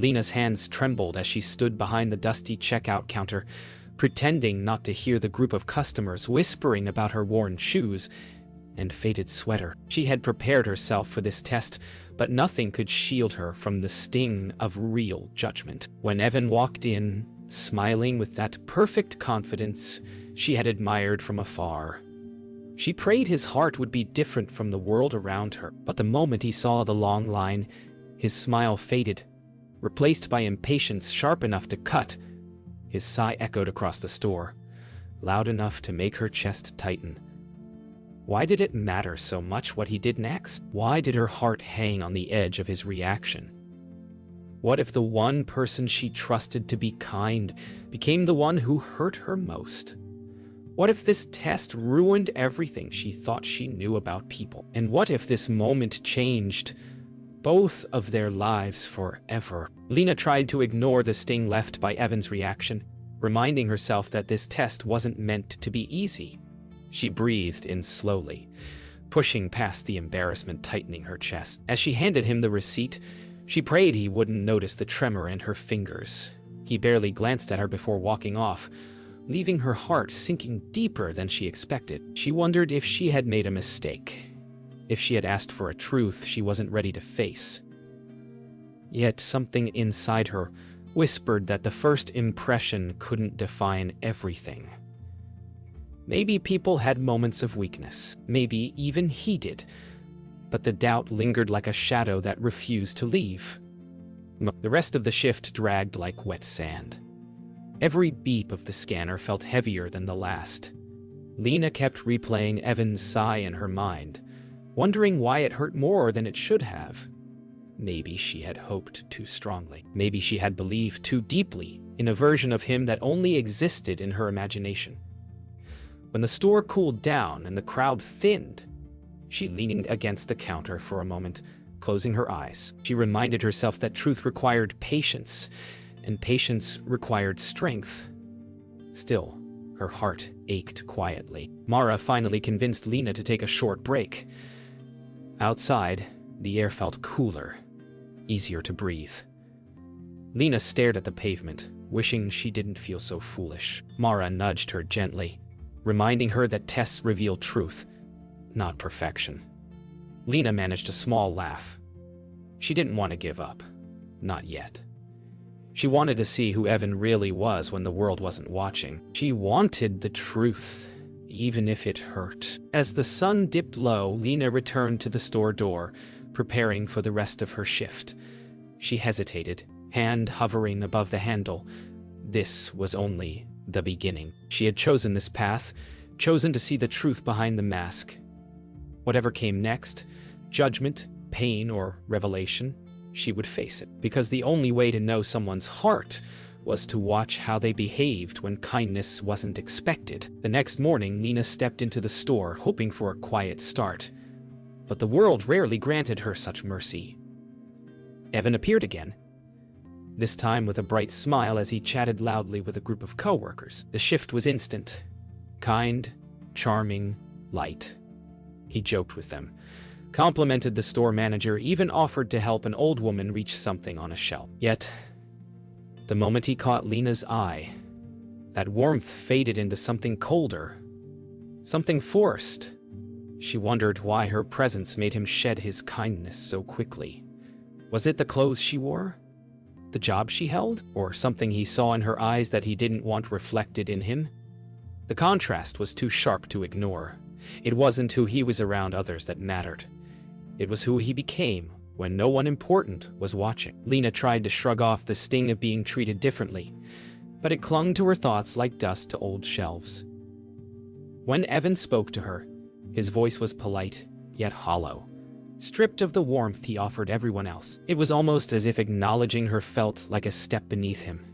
Lena's hands trembled as she stood behind the dusty checkout counter, pretending not to hear the group of customers whispering about her worn shoes and faded sweater. She had prepared herself for this test, but nothing could shield her from the sting of real judgment. When Evan walked in, smiling with that perfect confidence she had admired from afar, she prayed his heart would be different from the world around her. But the moment he saw the long line, his smile faded, replaced by impatience sharp enough to cut. His sigh echoed across the store, loud enough to make her chest tighten. Why did it matter so much what he did next? Why did her heart hang on the edge of his reaction? What if the one person she trusted to be kind became the one who hurt her most? What if this test ruined everything she thought she knew about people? And what if this moment changed both of their lives forever? Lena tried to ignore the sting left by Evan's reaction, reminding herself that this test wasn't meant to be easy. She breathed in slowly, pushing past the embarrassment tightening her chest. As she handed him the receipt, she prayed he wouldn't notice the tremor in her fingers. He barely glanced at her before walking off, leaving her heart sinking deeper than she expected. She wondered if she had made a mistake, if she had asked for a truth she wasn't ready to face. Yet something inside her whispered that the first impression couldn't define everything. Maybe people had moments of weakness, maybe even he did, but the doubt lingered like a shadow that refused to leave. The rest of the shift dragged like wet sand. Every beep of the scanner felt heavier than the last. Lena kept replaying Evan's sigh in her mind, wondering why it hurt more than it should have. Maybe she had hoped too strongly. Maybe she had believed too deeply in a version of him that only existed in her imagination. When the store cooled down and the crowd thinned, she leaned against the counter for a moment, closing her eyes. She reminded herself that truth required patience, and patience required strength. Still, her heart ached quietly. Mara finally convinced Lena to take a short break. Outside, the air felt cooler, easier to breathe. Lena stared at the pavement, wishing she didn't feel so foolish. Mara nudged her gently, reminding her that tests reveal truth, not perfection. Lena managed a small laugh. She didn't want to give up. Not yet. She wanted to see who Evan really was when the world wasn't watching. She wanted the truth, even if it hurt. As the sun dipped low, Lena returned to the store door, preparing for the rest of her shift. She hesitated, hand hovering above the handle. This was only the beginning. She had chosen this path, chosen to see the truth behind the mask. Whatever came next, judgment, pain, or revelation, she would face it, because the only way to know someone's heart was to watch how they behaved when kindness wasn't expected. The next morning, Lena stepped into the store, hoping for a quiet start. But the world rarely granted her such mercy. Evan appeared again, this time with a bright smile as he chatted loudly with a group of coworkers. The shift was instant. Kind, charming, light. He joked with them, complimented the store manager, even offered to help an old woman reach something on a shelf. Yet, the moment he caught Lena's eye, that warmth faded into something colder, something forced. She wondered why her presence made him shed his kindness so quickly. Was it the clothes she wore? The job she held? Or something he saw in her eyes that he didn't want reflected in him? The contrast was too sharp to ignore. It wasn't who he was around others that mattered. It was who he became when no one important was watching. Lena tried to shrug off the sting of being treated differently, but it clung to her thoughts like dust to old shelves. When Evan spoke to her, his voice was polite, yet hollow, stripped of the warmth he offered everyone else. It was almost as if acknowledging her felt like a step beneath him.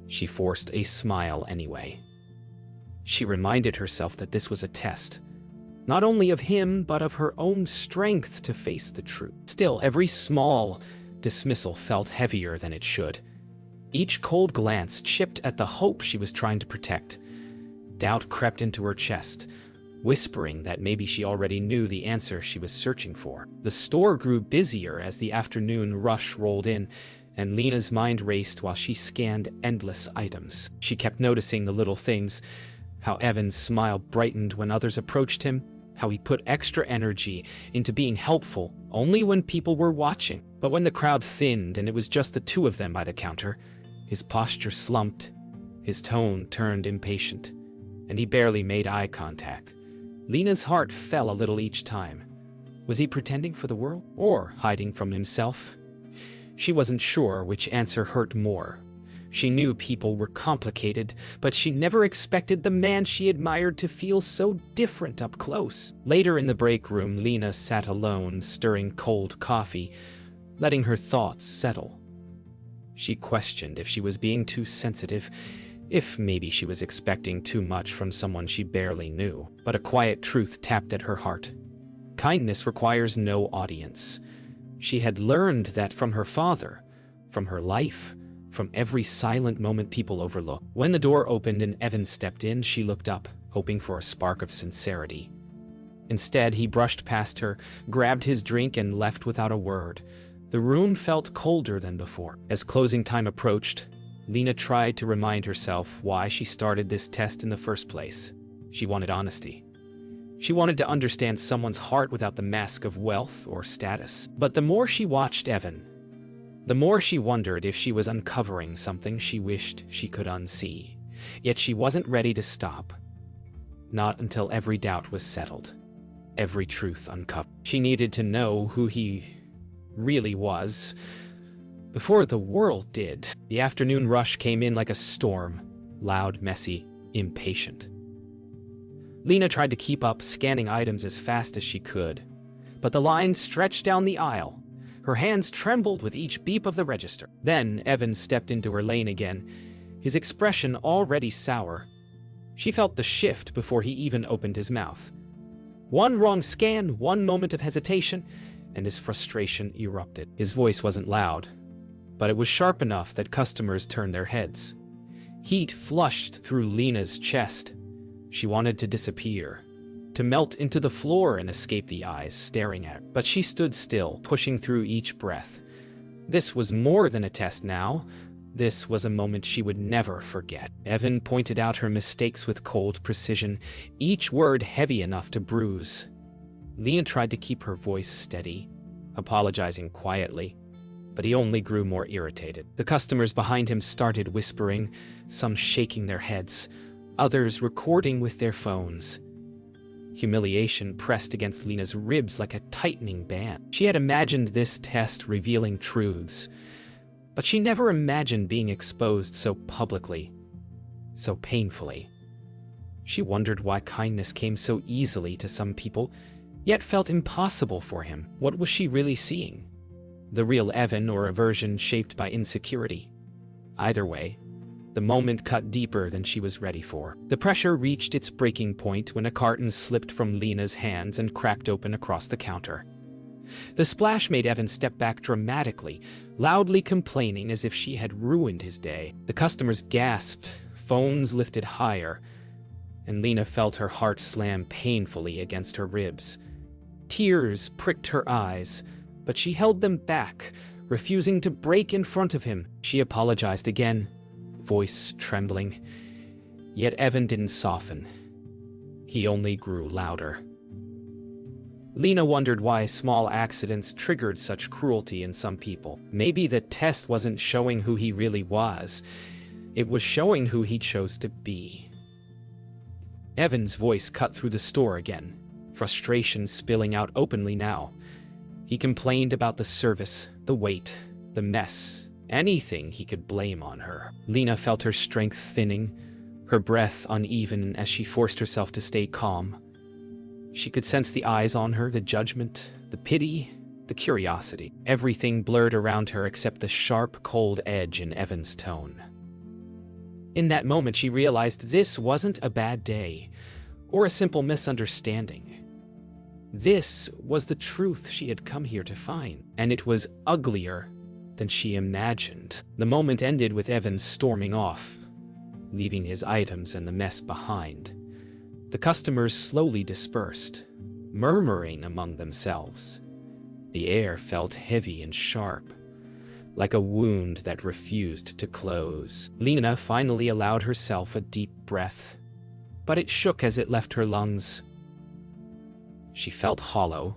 She forced a smile anyway. She reminded herself that this was a test, not only of him, but of her own strength to face the truth. Still, every small dismissal felt heavier than it should. Each cold glance chipped at the hope she was trying to protect. Doubt crept into her chest, whispering that maybe she already knew the answer she was searching for. The store grew busier as the afternoon rush rolled in, and Lena's mind raced while she scanned endless items. She kept noticing the little things, how Evan's smile brightened when others approached him, how he put extra energy into being helpful only when people were watching. But when the crowd thinned and it was just the two of them by the counter, his posture slumped, his tone turned impatient, and he barely made eye contact. Lena's heart fell a little each time. Was he pretending for the world or hiding from himself? She wasn't sure which answer hurt more. She knew people were complicated, but she never expected the man she admired to feel so different up close. Later in the break room, Lena sat alone, stirring cold coffee, letting her thoughts settle. She questioned if she was being too sensitive, if maybe she was expecting too much from someone she barely knew. But a quiet truth tapped at her heart. Kindness requires no audience. She had learned that from her father, from her life, from every silent moment people overlook. When the door opened and Evan stepped in, she looked up, hoping for a spark of sincerity. Instead, he brushed past her, grabbed his drink, and left without a word. The room felt colder than before. As closing time approached, Lena tried to remind herself why she started this test in the first place. She wanted honesty. She wanted to understand someone's heart without the mask of wealth or status. But the more she watched Evan, the more she wondered if she was uncovering something she wished she could unsee. Yet she wasn't ready to stop. Not until every doubt was settled, every truth uncovered. She needed to know who he really was before the world did. The afternoon rush came in like a storm, loud, messy, impatient. Lena tried to keep up, scanning items as fast as she could, but the line stretched down the aisle. Her hands trembled with each beep of the register. Then Evan stepped into her lane again, his expression already sour. She felt the shift before he even opened his mouth. One wrong scan, one moment of hesitation, and his frustration erupted. His voice wasn't loud, but it was sharp enough that customers turned their heads. Heat flushed through Lena's chest. She wanted to disappear, to melt into the floor and escape the eyes staring at her. But she stood still, pushing through each breath. This was more than a test now. This was a moment she would never forget. Evan pointed out her mistakes with cold precision, each word heavy enough to bruise. Lena tried to keep her voice steady, apologizing quietly, but he only grew more irritated. The customers behind him started whispering, some shaking their heads, others recording with their phones. Humiliation pressed against Lena's ribs like a tightening band. She had imagined this test revealing truths, but she never imagined being exposed so publicly, so painfully. She wondered why kindness came so easily to some people, yet felt impossible for him. What was she really seeing? The real Evan or a version shaped by insecurity? Either way, the moment cut deeper than she was ready for. The pressure reached its breaking point when a carton slipped from Lena's hands and cracked open across the counter. The splash made Evan step back dramatically, loudly complaining as if she had ruined his day. The customers gasped, phones lifted higher, and Lena felt her heart slam painfully against her ribs. Tears pricked her eyes, but she held them back, refusing to break in front of him. She apologized again, voice trembling. Yet Evan didn't soften. He only grew louder. Lena wondered why small accidents triggered such cruelty in some people. Maybe the test wasn't showing who he really was. It was showing who he chose to be. Evan's voice cut through the store again, frustration spilling out openly now. He complained about the service, the wait, the mess, anything he could blame on her. Lena felt her strength thinning, her breath uneven as she forced herself to stay calm. She could sense the eyes on her, the judgment, the pity, the curiosity. Everything blurred around her except the sharp, cold edge in Evan's tone. In that moment, she realized this wasn't a bad day or a simple misunderstanding. This was the truth she had come here to find, and it was uglier than she imagined. The moment ended with Evan storming off, leaving his items and the mess behind. The customers slowly dispersed, murmuring among themselves. The air felt heavy and sharp, like a wound that refused to close. Lena finally allowed herself a deep breath, but it shook as it left her lungs. She felt hollow,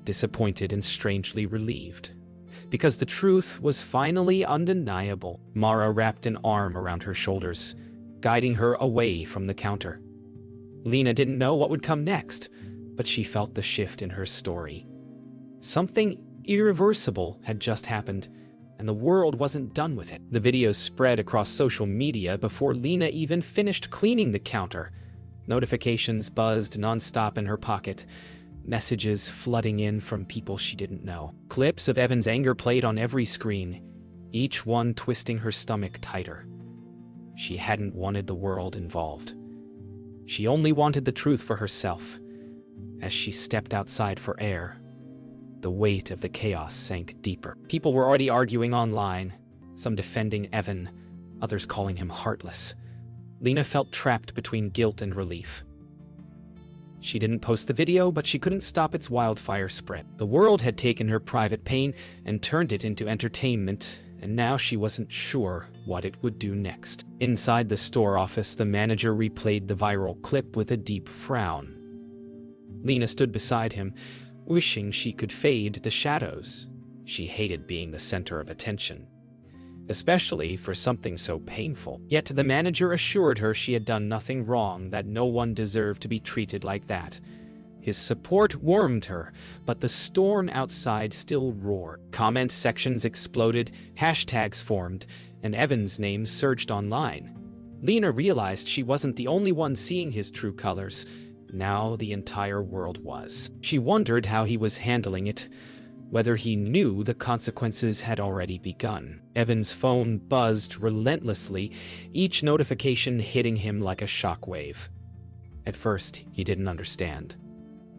disappointed and strangely relieved, because the truth was finally undeniable. Mara wrapped an arm around her shoulders, guiding her away from the counter. Lena didn't know what would come next, but she felt the shift in her story. Something irreversible had just happened, and the world wasn't done with it. The videos spread across social media before Lena even finished cleaning the counter. Notifications buzzed nonstop in her pocket, messages flooding in from people she didn't know. Clips of Evan's anger played on every screen, each one twisting her stomach tighter. She hadn't wanted the world involved. She only wanted the truth for herself. As she stepped outside for air, the weight of the chaos sank deeper. People were already arguing online, some defending Evan, others calling him heartless. Lena felt trapped between guilt and relief. She didn't post the video, but she couldn't stop its wildfire spread. The world had taken her private pain and turned it into entertainment, and now she wasn't sure what it would do next. Inside the store office, the manager replayed the viral clip with a deep frown. Lena stood beside him, wishing she could fade the shadows. She hated being the center of attention, especially for something so painful. Yet the manager assured her she had done nothing wrong, that no one deserved to be treated like that. His support warmed her, but the storm outside still roared. Comment sections exploded, hashtags formed, and Evan's name surged online. Lena realized she wasn't the only one seeing his true colors. Now the entire world was. She wondered how he was handling it, whether he knew the consequences had already begun. Evan's phone buzzed relentlessly, each notification hitting him like a shockwave. At first, he didn't understand.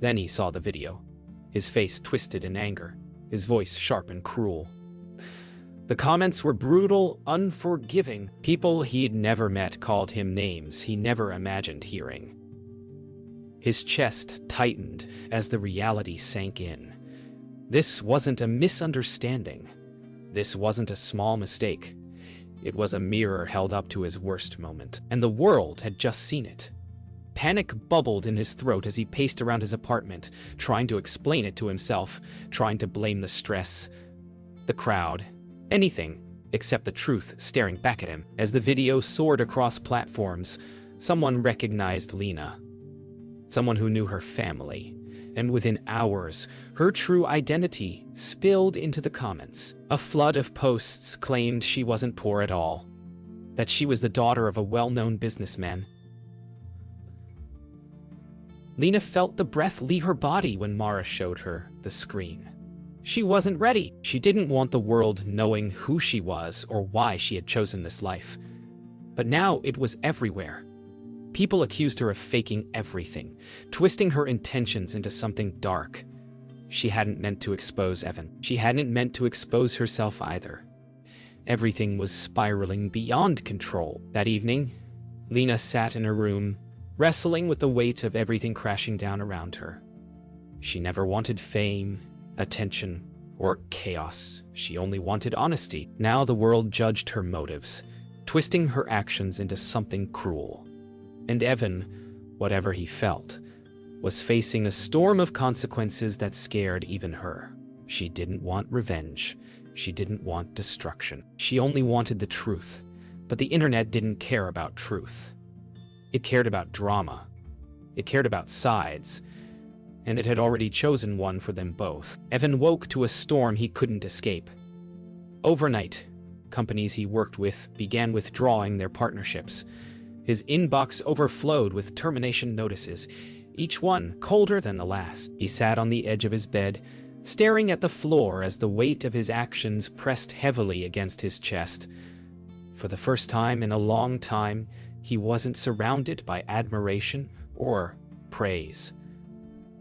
Then he saw the video. His face twisted in anger, his voice sharp and cruel. The comments were brutal, unforgiving. People he'd never met called him names he never imagined hearing. His chest tightened as the reality sank in. This wasn't a misunderstanding. This wasn't a small mistake. It was a mirror held up to his worst moment, and the world had just seen it. Panic bubbled in his throat as he paced around his apartment, trying to explain it to himself, trying to blame the stress, the crowd, anything except the truth staring back at him. As the video soared across platforms, someone recognized Lena. Someone who knew her family, and within hours, her true identity spilled into the comments. A flood of posts claimed she wasn't poor at all, that she was the daughter of a well-known businessman. Lena felt the breath leave her body when Mara showed her the screen. She wasn't ready. She didn't want the world knowing who she was or why she had chosen this life. But now it was everywhere. People accused her of faking everything, twisting her intentions into something dark. She hadn't meant to expose Evan. She hadn't meant to expose herself either. Everything was spiraling beyond control. That evening, Lena sat in her room, wrestling with the weight of everything crashing down around her. She never wanted fame, attention, or chaos. She only wanted honesty. Now the world judged her motives, twisting her actions into something cruel. And Evan, whatever he felt, was facing a storm of consequences that scared even her. She didn't want revenge. She didn't want destruction. She only wanted the truth. But the internet didn't care about truth. It cared about drama. It cared about sides. And it had already chosen one for them both. Evan woke to a storm he couldn't escape. Overnight, companies he worked with began withdrawing their partnerships. His inbox overflowed with termination notices, each one colder than the last. He sat on the edge of his bed, staring at the floor as the weight of his actions pressed heavily against his chest. For the first time in a long time, he wasn't surrounded by admiration or praise.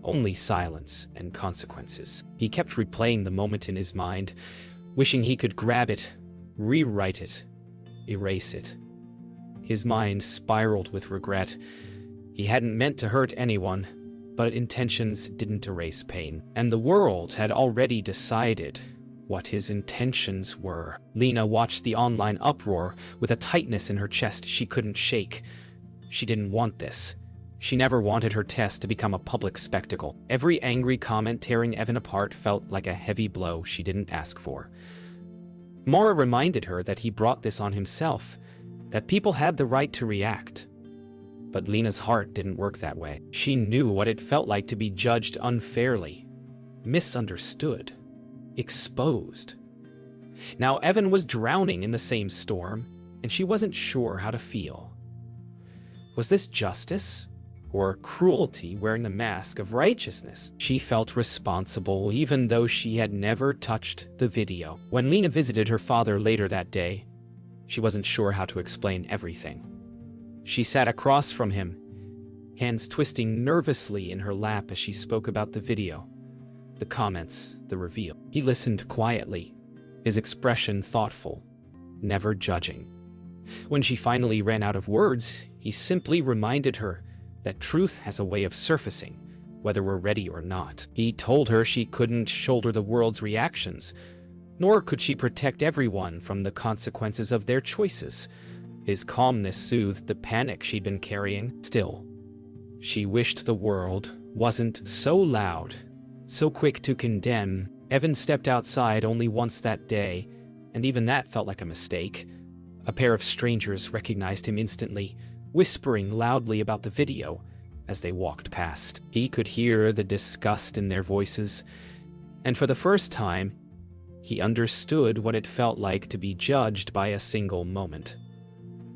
Only silence and consequences. He kept replaying the moment in his mind, wishing he could grab it, rewrite it, erase it. His mind spiraled with regret. He hadn't meant to hurt anyone, but intentions didn't erase pain. And the world had already decided what his intentions were. Lena watched the online uproar with a tightness in her chest she couldn't shake. She didn't want this. She never wanted her test to become a public spectacle. Every angry comment tearing Evan apart felt like a heavy blow she didn't ask for. Mara reminded her that he brought this on himself, that people had the right to react. But Lena's heart didn't work that way. She knew what it felt like to be judged unfairly, misunderstood, exposed. Now Evan was drowning in the same storm, and she wasn't sure how to feel. Was this justice or cruelty wearing the mask of righteousness? She felt responsible even though she had never touched the video. When Lena visited her father later that day, she wasn't sure how to explain everything. She sat across from him, hands twisting nervously in her lap as she spoke about the video, the comments, the reveal. He listened quietly, his expression thoughtful, never judging. When she finally ran out of words, he simply reminded her that truth has a way of surfacing, whether we're ready or not. He told her she couldn't shoulder the world's reactions, nor could she protect everyone from the consequences of their choices. His calmness soothed the panic she'd been carrying. Still, she wished the world wasn't so loud, so quick to condemn. Evan stepped outside only once that day, and even that felt like a mistake. A pair of strangers recognized him instantly, whispering loudly about the video as they walked past. He could hear the disgust in their voices, and for the first time, he understood what it felt like to be judged by a single moment.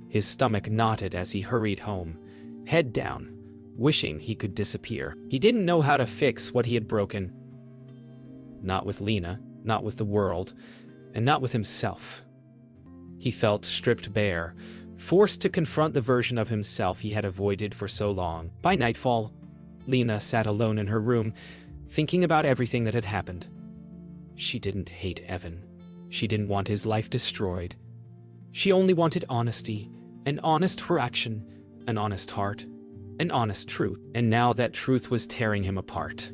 His stomach knotted as he hurried home, head down, wishing he could disappear. He didn't know how to fix what he had broken. Not with Lena, not with the world, and not with himself. He felt stripped bare, forced to confront the version of himself he had avoided for so long. By nightfall, Lena sat alone in her room, thinking about everything that had happened. She didn't hate Evan. She didn't want his life destroyed. She only wanted honesty, an honest reaction, an honest heart, an honest truth. And now that truth was tearing him apart.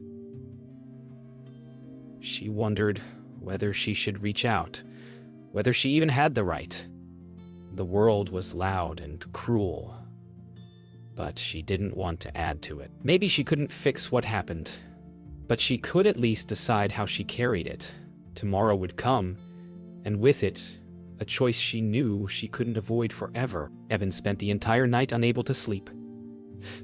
She wondered whether she should reach out, whether she even had the right. The world was loud and cruel, but she didn't want to add to it. Maybe she couldn't fix what happened, but she could at least decide how she carried it. Tomorrow would come, and with it, a choice she knew she couldn't avoid forever. Evan spent the entire night unable to sleep.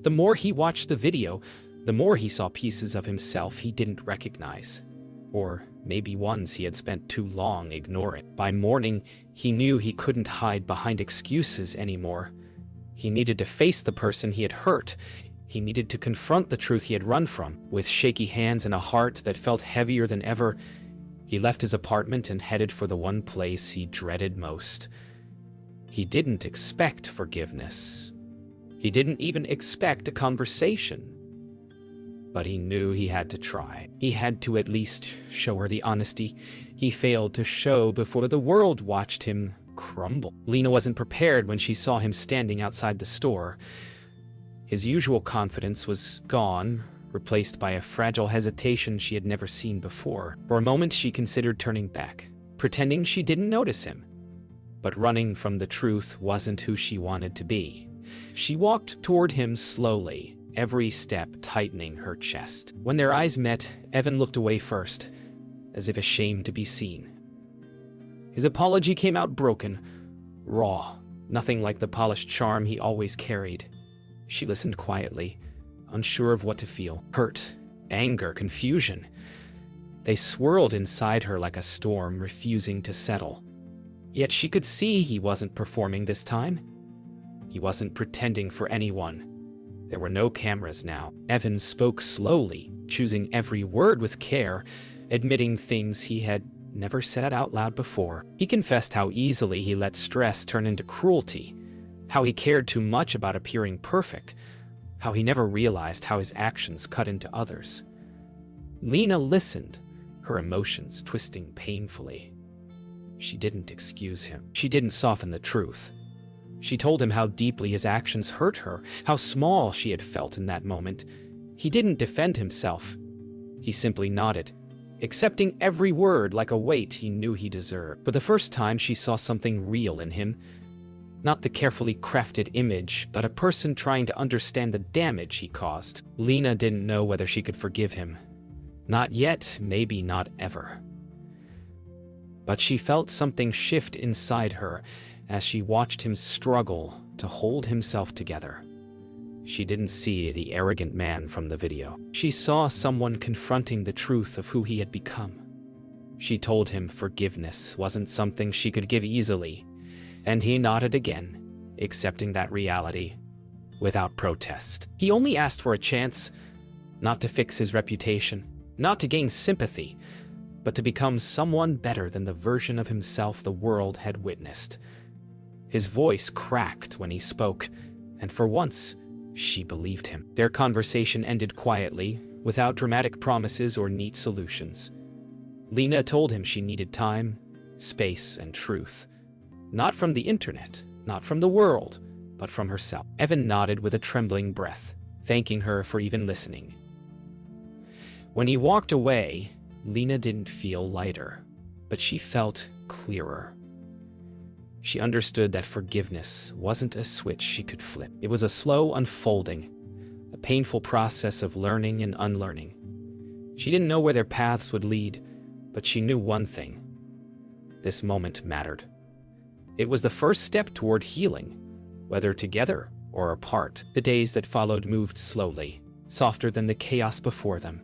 The more he watched the video, the more he saw pieces of himself he didn't recognize. Or maybe ones he had spent too long ignoring. By morning, he knew he couldn't hide behind excuses anymore. He needed to face the person he had hurt. He needed to confront the truth he had run from. With shaky hands and a heart that felt heavier than ever, he left his apartment and headed for the one place he dreaded most. He didn't expect forgiveness. He didn't even expect a conversation. But he knew he had to try. He had to at least show her the honesty he failed to show before the world watched him crumble. Lena wasn't prepared when she saw him standing outside the store. His usual confidence was gone, replaced by a fragile hesitation she had never seen before. For a moment, she considered turning back, pretending she didn't notice him. But running from the truth wasn't who she wanted to be. She walked toward him slowly, every step tightening her chest. When their eyes met, Evan looked away first, as if ashamed to be seen. His apology came out broken, raw, nothing like the polished charm he always carried. She listened quietly, unsure of what to feel. Hurt, anger, confusion. They swirled inside her like a storm, refusing to settle. Yet she could see he wasn't performing this time. He wasn't pretending for anyone. There were no cameras now. Evan spoke slowly, choosing every word with care, admitting things he had never said out loud before. He confessed how easily he let stress turn into cruelty, how he cared too much about appearing perfect, how he never realized how his actions cut into others. Lena listened, her emotions twisting painfully. She didn't excuse him. She didn't soften the truth. She told him how deeply his actions hurt her, how small she had felt in that moment. He didn't defend himself. He simply nodded, accepting every word like a weight he knew he deserved. For the first time, she saw something real in him. Not the carefully crafted image, but a person trying to understand the damage he caused. Lena didn't know whether she could forgive him. Not yet, maybe not ever. But she felt something shift inside her as she watched him struggle to hold himself together. She didn't see the arrogant man from the video. She saw someone confronting the truth of who he had become. She told him forgiveness wasn't something she could give easily, and he nodded again, accepting that reality without protest. He only asked for a chance, not to fix his reputation, not to gain sympathy, but to become someone better than the version of himself the world had witnessed. His voice cracked when he spoke, and for once, she believed him. Their conversation ended quietly, without dramatic promises or neat solutions. Lena told him she needed time, space, and truth. Not from the internet, not from the world, but from herself. Evan nodded with a trembling breath, thanking her for even listening. When he walked away, Lena didn't feel lighter, but she felt clearer. She understood that forgiveness wasn't a switch she could flip. It was a slow unfolding, a painful process of learning and unlearning. She didn't know where their paths would lead, but she knew one thing. This moment mattered. It was the first step toward healing, whether together or apart. The days that followed moved slowly, softer than the chaos before them.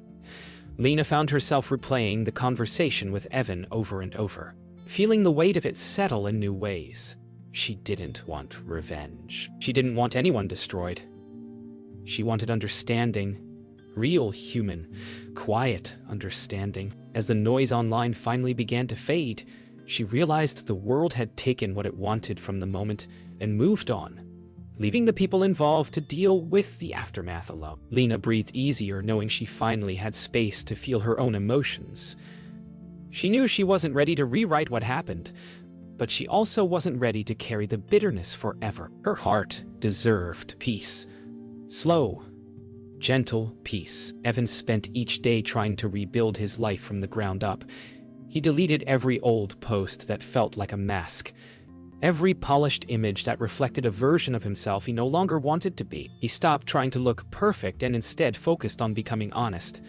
Lena found herself replaying the conversation with Evan over and over, feeling the weight of it settle in new ways. She didn't want revenge. She didn't want anyone destroyed. She wanted understanding, real human, quiet understanding. As the noise online finally began to fade, she realized the world had taken what it wanted from the moment and moved on, leaving the people involved to deal with the aftermath alone. Lena breathed easier, knowing she finally had space to feel her own emotions. She knew she wasn't ready to rewrite what happened, but she also wasn't ready to carry the bitterness forever. Her heart deserved peace. Slow, gentle peace. Evan spent each day trying to rebuild his life from the ground up. He deleted every old post that felt like a mask, every polished image that reflected a version of himself he no longer wanted to be. He stopped trying to look perfect and instead focused on becoming honest.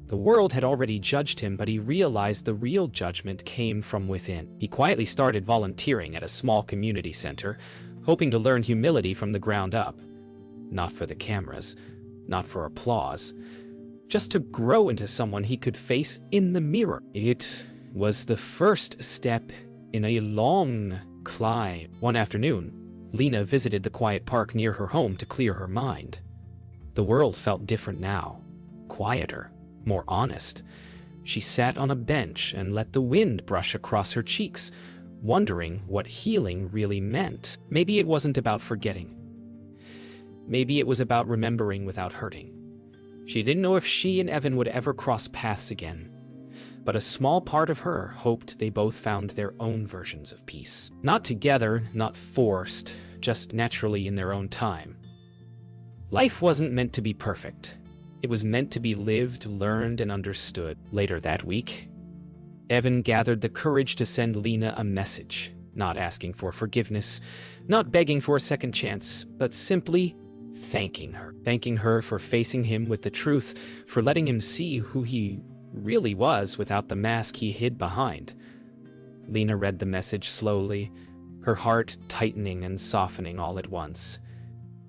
The world had already judged him, but he realized the real judgment came from within. He quietly started volunteering at a small community center, hoping to learn humility from the ground up. Not for the cameras, not for applause, just to grow into someone he could face in the mirror. It was the first step in a long climb. One afternoon, Lena visited the quiet park near her home to clear her mind. The world felt different now, quieter, more honest. She sat on a bench and let the wind brush across her cheeks, wondering what healing really meant. Maybe it wasn't about forgetting. Maybe it was about remembering without hurting. She didn't know if she and Evan would ever cross paths again, but a small part of her hoped they both found their own versions of peace. Not together, not forced, just naturally in their own time. Life wasn't meant to be perfect. It was meant to be lived, learned, and understood. Later that week, Evan gathered the courage to send Lena a message, not asking for forgiveness, not begging for a second chance, but simply thanking her for facing him with the truth, for letting him see who he really was without the mask he hid behind. Lena read the message slowly, her heart tightening and softening all at once.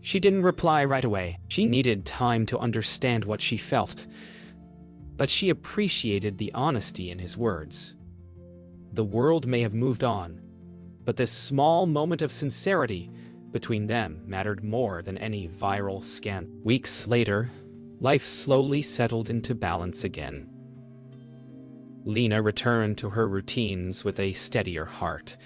She didn't reply right away. She needed time to understand what she felt, but she appreciated the honesty in his words. The world may have moved on, but this small moment of sincerity between them mattered more than any viral scan. Weeks later, life slowly settled into balance again. Lena returned to her routines with a steadier heart,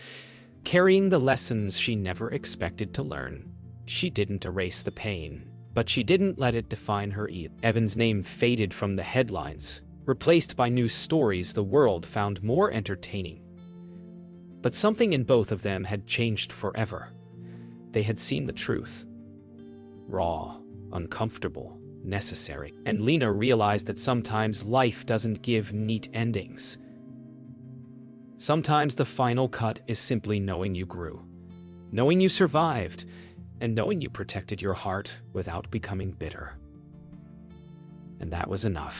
carrying the lessons she never expected to learn. She didn't erase the pain, but she didn't let it define her either. Evan's name faded from the headlines, replaced by news stories the world found more entertaining. But something in both of them had changed forever. They had seen the truth. Raw, uncomfortable, necessary. And Lena realized that sometimes life doesn't give neat endings. Sometimes the final cut is simply knowing you grew, knowing you survived, and knowing you protected your heart without becoming bitter. And that was enough.